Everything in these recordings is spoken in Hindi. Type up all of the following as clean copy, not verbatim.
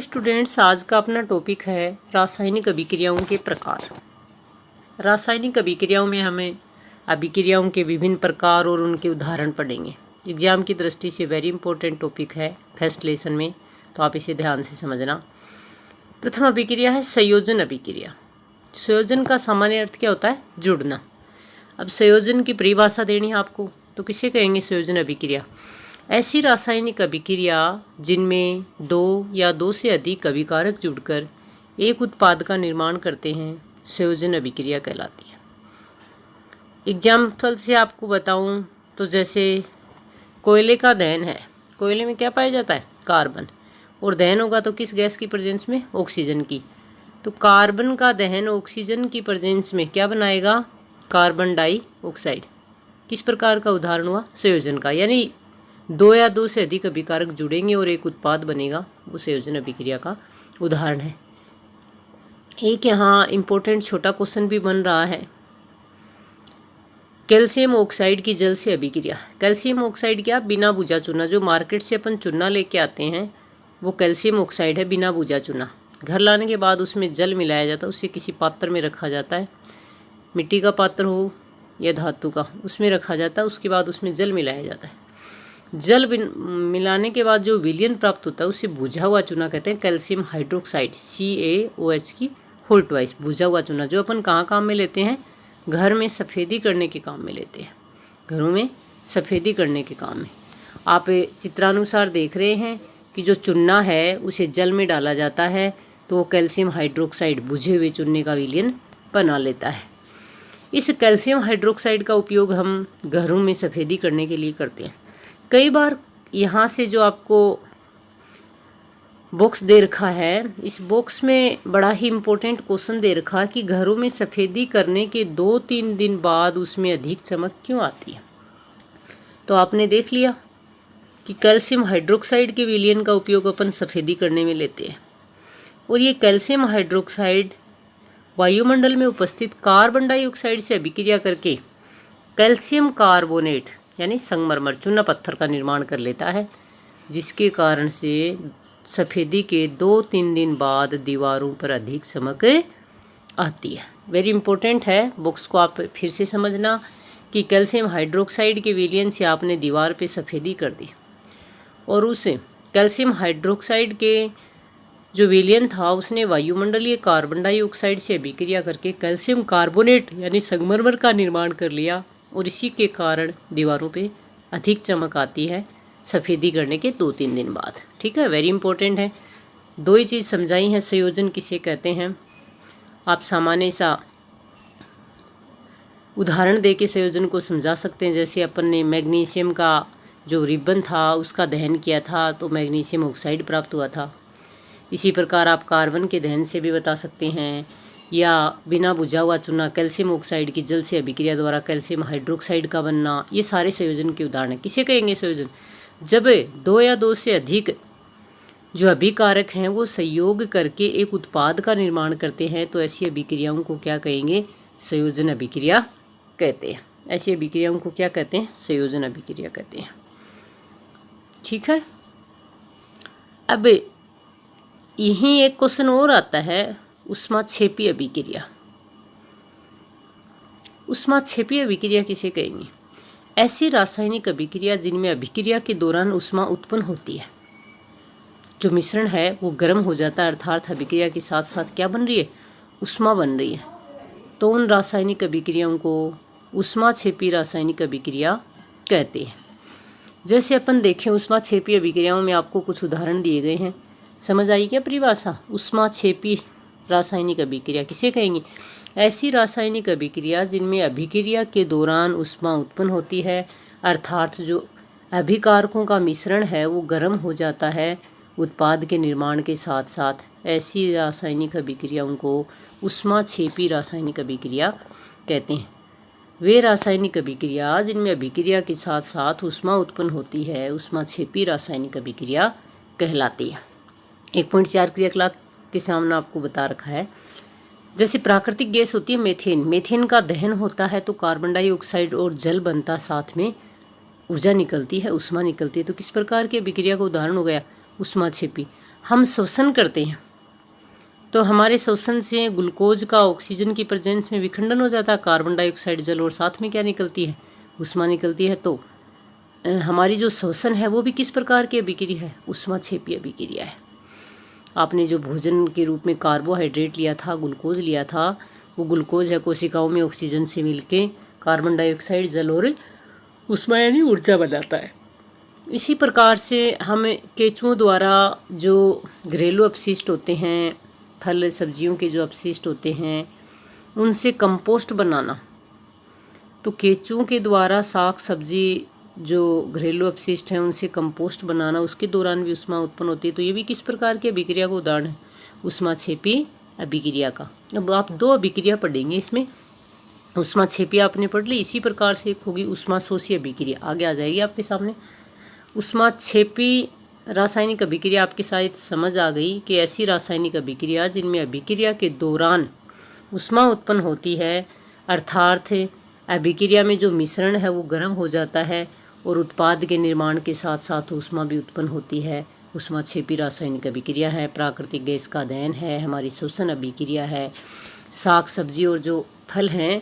स्टूडेंट्स, आज का अपना टॉपिक है रासायनिक अभिक्रियाओं के प्रकार। रासायनिक अभिक्रियाओं में हमें अभिक्रियाओं के विभिन्न प्रकार और उनके उदाहरण पढ़ेंगे। एग्जाम की दृष्टि से वेरी इंपॉर्टेंट टॉपिक है फर्स्ट लेसन में, तो आप इसे ध्यान से समझना। प्रथम अभिक्रिया है संयोजन अभिक्रिया। संयोजन का सामान्य अर्थ क्या होता है? जुड़ना। अब संयोजन की परिभाषा देनी है आपको, तो किसे कहेंगे संयोजन अभिक्रिया? ऐसी रासायनिक अभिक्रिया जिनमें दो या दो से अधिक अभिकारक जुड़कर एक उत्पाद का निर्माण करते हैं, संयोजन अभिक्रिया कहलाती है। एग्जाम्पल से आपको बताऊं तो जैसे कोयले का दहन है। कोयले में क्या पाया जाता है? कार्बन। और दहन होगा तो किस गैस की प्रेजेंस में? ऑक्सीजन की। तो कार्बन का दहन ऑक्सीजन की प्रेजेंस में क्या बनाएगा? Carbon dioxide. किस प्रकार का उदाहरण हुआ? संयोजन का। यानी दो या दो से अधिक अभिकारक जुड़ेंगे और एक उत्पाद बनेगा, वो संयोजन अभिक्रिया का उदाहरण है। एक यहाँ इम्पोर्टेंट छोटा क्वेश्चन भी बन रहा है, कैल्शियम ऑक्साइड की जल से अभिक्रिया। कैल्शियम ऑक्साइड क्या? बिना बुझा चूना। जो मार्केट से अपन चूना लेके आते हैं वो कैल्शियम ऑक्साइड है, बिना बुझा चूना। घर लाने के बाद उसमें जल मिलाया जाता है, उसे किसी पात्र में रखा जाता है, मिट्टी का पात्र हो या धातु का, उसमें रखा जाता है। उसके बाद उसमें जल मिलाया जाता है। जल मिलाने के बाद जो विलयन प्राप्त होता है उसे बुझा हुआ चूना कहते हैं, कैल्शियम हाइड्रोक्साइड CaOH की होल ट्वाइस। बुझा हुआ चूना जो अपन कहाँ काम में लेते हैं? घर में सफ़ेदी करने के काम में लेते हैं, घरों में सफ़ेदी करने के काम में। आप चित्रानुसार देख रहे हैं कि जो चूना है उसे जल में डाला जाता है तो वो कैल्शियम हाइड्रोक्साइड बुझे हुए चूने का विलयन बना लेता है। इस कैल्शियम हाइड्रोक्साइड का उपयोग हम घरों में सफ़ेदी करने के लिए करते हैं। कई बार यहाँ से जो आपको बॉक्स दे रखा है, इस बॉक्स में बड़ा ही इम्पोर्टेंट क्वेश्चन दे रखा है कि घरों में सफ़ेदी करने के 2-3 दिन बाद उसमें अधिक चमक क्यों आती है। तो आपने देख लिया कि कैल्शियम हाइड्रोक्साइड के विलयन का उपयोग अपन सफ़ेदी करने में लेते हैं, और ये कैल्शियम हाइड्रोक्साइड वायुमंडल में उपस्थित कार्बन डाइऑक्साइड से अभिक्रिया करके कैल्शियम कार्बोनेट यानी संगमरमर चूना पत्थर का निर्माण कर लेता है, जिसके कारण से सफ़ेदी के 2-3 दिन बाद दीवारों पर अधिक चमक आती है। वेरी इंपॉर्टेंट है, बुक्स को आप फिर से समझना कि कैल्शियम हाइड्रोक्साइड के विलयन से आपने दीवार पे सफ़ेदी कर दी, और उस कैल्शियम हाइड्रोक्साइड के जो विलयन था उसने वायुमंडलीय कार्बन डाइऑक्साइड से अभिक्रिया करके कैल्शियम कार्बोनेट यानी संगमरमर का निर्माण कर लिया, और इसी के कारण दीवारों पे अधिक चमक आती है सफ़ेदी करने के 2-3 दिन बाद। ठीक है, वेरी इंपॉर्टेंट है। दो ही चीज़ समझाई हैं, संयोजन किसे कहते हैं। आप सामान्य सा उदाहरण दे के संयोजन को समझा सकते हैं। जैसे अपन ने मैग्नीशियम का जो रिबन था उसका दहन किया था तो मैग्नीशियम ऑक्साइड प्राप्त हुआ था। इसी प्रकार आप कार्बन के दहन से भी बता सकते हैं, या बिना बुझा हुआ चूना कैल्शियम ऑक्साइड की जल से अभिक्रिया द्वारा कैल्शियम हाइड्रोक्साइड का बनना, ये सारे संयोजन के उदाहरण हैं। किसे कहेंगे संयोजन? जब दो या दो से अधिक जो अभिकारक हैं वो संयोग करके एक उत्पाद का निर्माण करते हैं, तो ऐसी अभिक्रियाओं को क्या कहेंगे? संयोजन अभिक्रिया कहते हैं। ऐसी अभिक्रियाओं को क्या कहते हैं? संयोजन अभिक्रिया कहते हैं। ठीक है, अब यहीं एक क्वेश्चन और आता है, ऊष्माक्षेपी अभिक्रिया। ऊष्माक्षेपी अभिक्रिया किसे कहेंगे? ऐसी रासायनिक अभिक्रिया जिनमें अभिक्रिया के दौरान ऊष्मा उत्पन्न होती है, जो मिश्रण है वो गर्म हो जाता है, अर्थात अभिक्रिया के साथ साथ क्या बन रही है? ऊष्मा बन रही है। तो उन रासायनिक अभिक्रियाओं को ऊष्माक्षेपी रासायनिक अभिक्रिया कहते हैं। जैसे अपन देखें ऊष्माक्षेपी अभिक्रियाओं में आपको कुछ उदाहरण दिए गए हैं, समझ आई क्या परिभाषा? ऊष्माक्षेपी रासायनिक अभिक्रिया किसे कहेंगे? ऐसी रासायनिक अभिक्रिया जिनमें अभिक्रिया के दौरान ऊष्मा उत्पन्न होती है, अर्थात जो अभिकारकों का मिश्रण है वो गर्म हो जाता है उत्पाद के निर्माण के साथ साथ। ऐसी रासायनिक अभिक्रियाओं को ऊष्माक्षेपी रासायनिक अभिक्रिया कहते हैं। वे रासायनिक अभिक्रिया जिनमें अभिक्रिया के साथ साथ ऊष्मा उत्पन्न होती है ऊष्माक्षेपी रासायनिक अभिक्रिया कहलाती है। 1.4 क्रियाकलाप के सामने आपको बता रखा है। जैसे प्राकृतिक गैस होती है मेथेन, मेथेन का दहन होता है तो कार्बन डाइऑक्साइड और जल बनता, साथ में ऊर्जा निकलती है, ऊष्मा निकलती है। तो किस प्रकार की अभिक्रिया का उदाहरण हो गया? ऊष्माक्षेपी। हम श्वसन करते हैं तो हमारे श्वसन से ग्लूकोज का ऑक्सीजन की प्रेजेंस में विखंडन हो जाता है, कार्बन डाइऑक्साइड जल और साथ में क्या निकलती है, ऊष्मा निकलती है। तो हमारी जो श्वसन है वो भी किस प्रकार की अभिक्रिया है, ऊष्माक्षेपी अभिक्रिया है। आपने जो भोजन के रूप में कार्बोहाइड्रेट लिया था, ग्लूकोज लिया था, वो ग्लूकोज है कोशिकाओं में ऑक्सीजन से मिलके कार्बन डाइऑक्साइड जल और ऊष्मा यानी ऊर्जा बनाता है। इसी प्रकार से हम केंचुओं द्वारा जो घरेलू अपशिष्ट होते हैं, फल सब्जियों के जो अपशिष्ट होते हैं, उनसे कंपोस्ट बनाना, तो केंचुओं के द्वारा साग सब्जी जो घरेलू अपशिष्ट हैं उनसे कंपोस्ट बनाना, उसके दौरान भी ऊष्मा उत्पन्न होती है। तो ये भी किस प्रकार की अभिक्रिया का उदाहरण है, ऊष्माक्षेपी अभिक्रिया का। अब आप दो अभिक्रिया पढ़ेंगे इसमें, ऊष्माक्षेपी आपने पढ़ ली, इसी प्रकार से एक होगी ऊष्माशोषी अभिक्रिया, आगे आ जाएगी आपके सामने। ऊष्माक्षेपी रासायनिक अभिक्रिया आपके शायद समझ आ गई कि ऐसी रासायनिक अभिक्रिया जिनमें अभिक्रिया के दौरान ऊष्मा उत्पन्न होती है, अर्थात अभिक्रिया में जो मिश्रण है वो गर्म हो जाता है और उत्पाद के निर्माण के साथ साथ ऊष्मा भी उत्पन्न होती है। ऊष्माक्षेपी रासायनिक अभिक्रिया है। प्राकृतिक गैस का दहन है, हमारी श्वसन अभिक्रिया है, साग सब्जी और जो फल हैं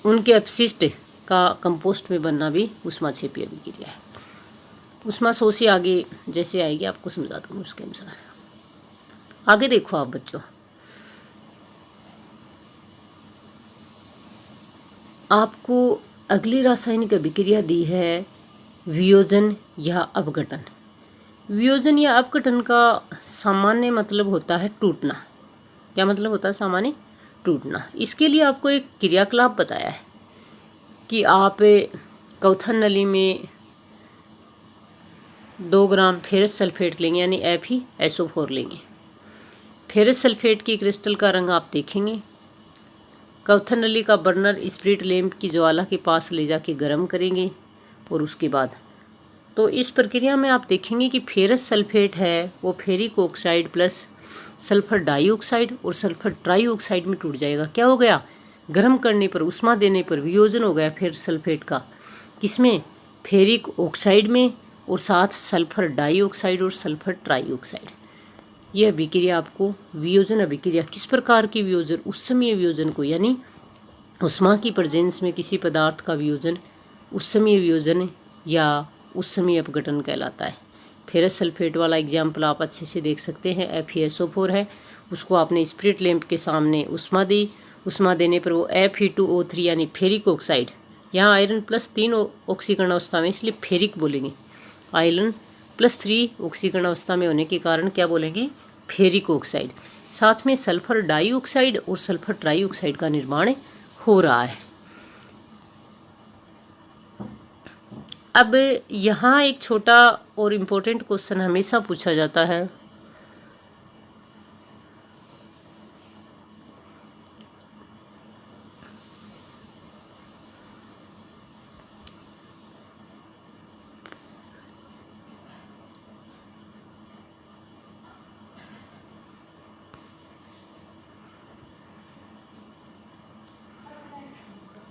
उनके अपशिष्ट का कंपोस्ट में बनना भी ऊष्माक्षेपी अभिक्रिया है। ऊष्माशोषी आगे जैसे आएगी आपको समझा दूँगा उसके अनुसार। आगे देखो आप बच्चों, आपको अगली रासायनिक अभिक्रिया दी है वियोजन या अपघटन। वियोजन या अपघटन का सामान्य मतलब होता है टूटना। क्या मतलब होता है सामान्य? टूटना। इसके लिए आपको एक क्रियाकलाप बताया है कि आप कौथन नली में 2 ग्राम फेरस सल्फेट लेंगे यानी FeSO4 लेंगे। फेरस सल्फेट की क्रिस्टल का रंग आप देखेंगे। कौथन नली का बर्नर स्पिरिट लैंप की ज्वाला के पास ले जाके गर्म करेंगे और उसके बाद तो इस प्रक्रिया में आप देखेंगे कि फेरस सल्फेट है वो ferric oxide plus sulphur dioxide और सल्फर ट्राइऑक्साइड में टूट जाएगा। क्या हो गया? गर्म करने पर, उष्मा देने पर वियोजन हो गया फेरस सल्फेट का। किसमें? फेरिक ऑक्साइड में, और साथ सल्फर डाइऑक्साइड और सल्फर ट्राइऑक्साइड। यह अभिक्रिया आपको वियोजन अभिक्रिया, किस प्रकार की वियोजन? उष्मीय वियोजन को, यानी उष्मा की प्रेजेंस में किसी पदार्थ का वियोजन उष्मीय वियोजन या उष्मीय अपघटन कहलाता है। फेरस सल्फेट वाला एग्जाम्पल आप अच्छे से देख सकते हैं। FeSO4 है, उसको आपने स्पिरिट लैंप के सामने उष्मा दी, उष्मा देने पर वो Fe2O3 यानी फेरिक ऑक्साइड, यहाँ आयरन प्लस 3 ऑक्सीकरण अवस्था में, इसलिए फेरिक बोलेंगे। आयरन प्लस 3 ऑक्सीकरण अवस्था में होने के कारण क्या बोलेंगे? Ferric oxide. साथ में सल्फर डाइऑक्साइड और सल्फर ट्राइऑक्साइड का निर्माण हो रहा है। अब यहाँ एक छोटा और इम्पोर्टेंट क्वेश्चन हमेशा पूछा जाता है,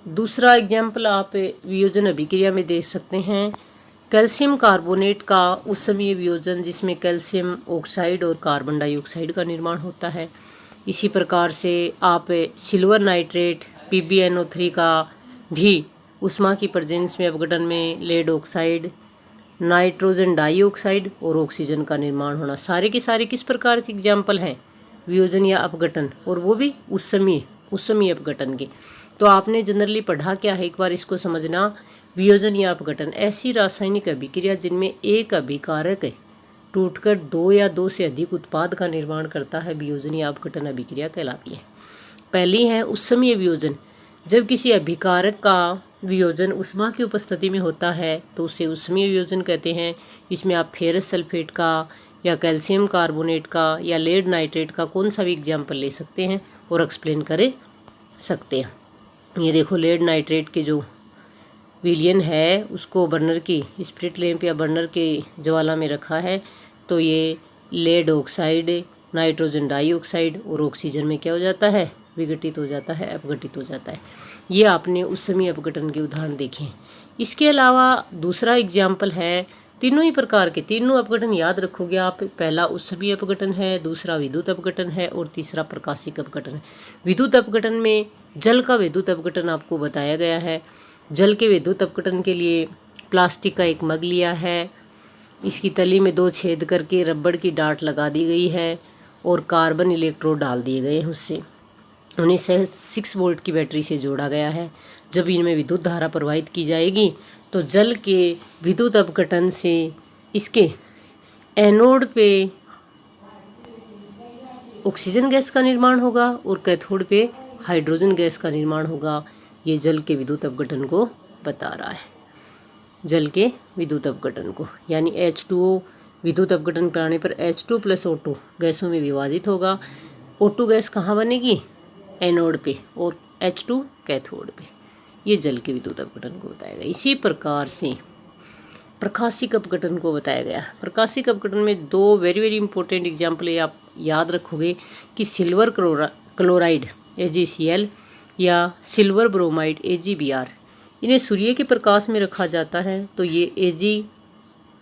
दूसरा एग्जाम्पल आप वियोजन अभिक्रिया में देख सकते हैं। कैल्शियम कार्बोनेट का उष्मीय वियोजन जिसमें कैल्शियम ऑक्साइड और कार्बन डाइऑक्साइड का निर्माण होता है। इसी प्रकार से आप सिल्वर नाइट्रेट PbNO3 का भी उष्मा की प्रेजेंस में अपघटन में लेड ऑक्साइड, नाइट्रोजन डाइऑक्साइड और ऑक्सीजन का निर्माण होना, सारे के सारे किस प्रकार के एग्जाम्पल हैं? वियोजन या अपघटन, और वो भी उष्मीय अपघटन के। तो आपने जनरली पढ़ा क्या है, एक बार इसको समझना। वियोजन या अपघटन ऐसी रासायनिक अभिक्रिया जिनमें एक अभिकारक टूटकर 2 या 2 से अधिक उत्पाद का निर्माण करता है, वियोजन या अपघटन अभिक्रिया कहलाती है। पहली है उष्मीय वियोजन। जब किसी अभिकारक का वियोजन उष्मा की उपस्थिति में होता है तो उसे उष्मीय वियोजन कहते हैं। इसमें आप फेरस सल्फेट का या कैल्शियम कार्बोनेट का या लेड नाइट्रेट का कोई सा भी एग्जाम्पल ले सकते हैं और एक्सप्लेन कर सकते हैं। ये देखो लेड नाइट्रेट के जो विलयन है उसको बर्नर की स्पिरिट लैंप या बर्नर के ज्वाला में रखा है, तो ये लेड ऑक्साइड, नाइट्रोजन डाइऑक्साइड और ऑक्सीजन में क्या हो जाता है? विघटित हो जाता है, अपघटित हो जाता है। ये आपने उष्मीय अपघटन के उदाहरण देखे। इसके अलावा दूसरा एग्जाम्पल है तीनों ही प्रकार के तीनों अपघटन याद रखोगे आप। पहला उत्सर्गी अपघटन है, दूसरा विद्युत अपघटन है और तीसरा प्रकाशिक अपघटन है। विद्युत अपघटन में जल का विद्युत अपघटन आपको बताया गया है। जल के विद्युत अपघटन के लिए प्लास्टिक का एक मग लिया है, इसकी तली में 2 छेद करके रबड़ की डाट लगा दी गई है और कार्बन इलेक्ट्रोड डाल दिए गए हैं। उससे उन्हें 6 वोल्ट की बैटरी से जोड़ा गया है। जब इनमें विद्युत धारा प्रवाहित की जाएगी तो जल के विद्युत अपघटन से इसके एनोड पे ऑक्सीजन गैस का निर्माण होगा और कैथोड पे हाइड्रोजन गैस का निर्माण होगा। ये जल के विद्युत अपघटन को बता रहा है, जल के विद्युत अपघटन को। यानी H2O विद्युत अपघटन कराने पर H2 + O2 गैसों में विभाजित होगा। O2 गैस कहाँ बनेगी? एनोड पे और H2 कैथोड पे। ये जल के विद्युत अपघटन को बताया गया। इसी प्रकार से प्रकाशिक अपघटन को बताया गया। प्रकाशिक अपघटन में 2 वेरी इंपॉर्टेंट एग्जाम्पल ये आप याद रखोगे कि सिल्वर क्लोराइड AgCl या सिल्वर ब्रोमाइड AgBr, इन्हें सूर्य के प्रकाश में रखा जाता है तो ये Ag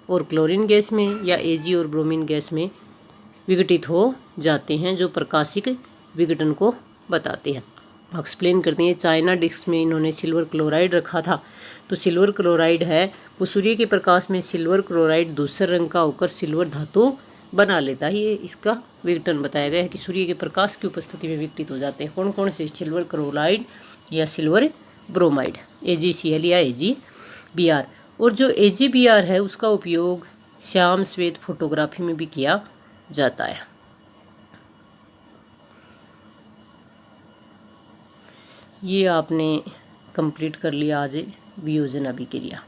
और क्लोरीन गैस में या Ag और ब्रोमीन गैस में विघटित हो जाते हैं, जो प्रकाशिक विघटन को बताते हैं। एक्सप्लेन करते हैं। चाइना डिस्क में इन्होंने सिल्वर क्लोराइड रखा था, तो सिल्वर क्लोराइड है वो सूर्य के प्रकाश में सिल्वर क्लोराइड दूसरे रंग का होकर सिल्वर धातु बना लेता है। ये इसका विघटन बताया गया है कि सूर्य के प्रकाश की उपस्थिति में विघटित हो जाते हैं। कौन कौन से? सिल्वर क्लोराइड या सिल्वर ब्रोमाइड, AgCl या AgBr। और जो AgBr है उसका उपयोग श्याम श्वेत फोटोग्राफी में भी किया जाता है। ये आपने कंप्लीट कर लिया आज वियोजन अभिक्रिया।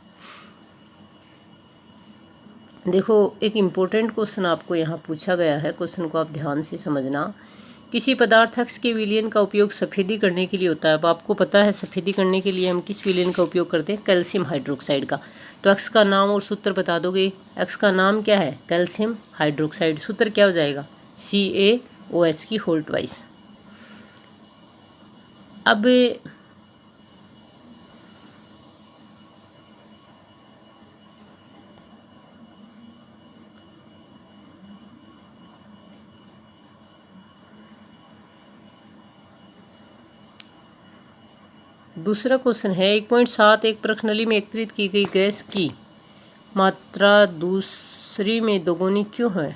देखो एक इम्पोर्टेंट क्वेश्चन आपको यहाँ पूछा गया है, क्वेश्चन को आप ध्यान से समझना। किसी पदार्थ X के विलयन का उपयोग सफ़ेदी करने के लिए होता है। अब आपको पता है सफ़ेदी करने के लिए हम किस विलयन का उपयोग करते हैं? कैल्शियम हाइड्रोक्साइड का। तो X का नाम और सूत्र बता दोगे? X का नाम क्या है? Calcium hydroxide. सूत्र क्या हो जाएगा? CaOH की होल ट्वाइस। अब दूसरा क्वेश्चन है 1.7 एक प्रखनली में एकत्रित की गई गैस की मात्रा दूसरी में दोगुनी क्यों है?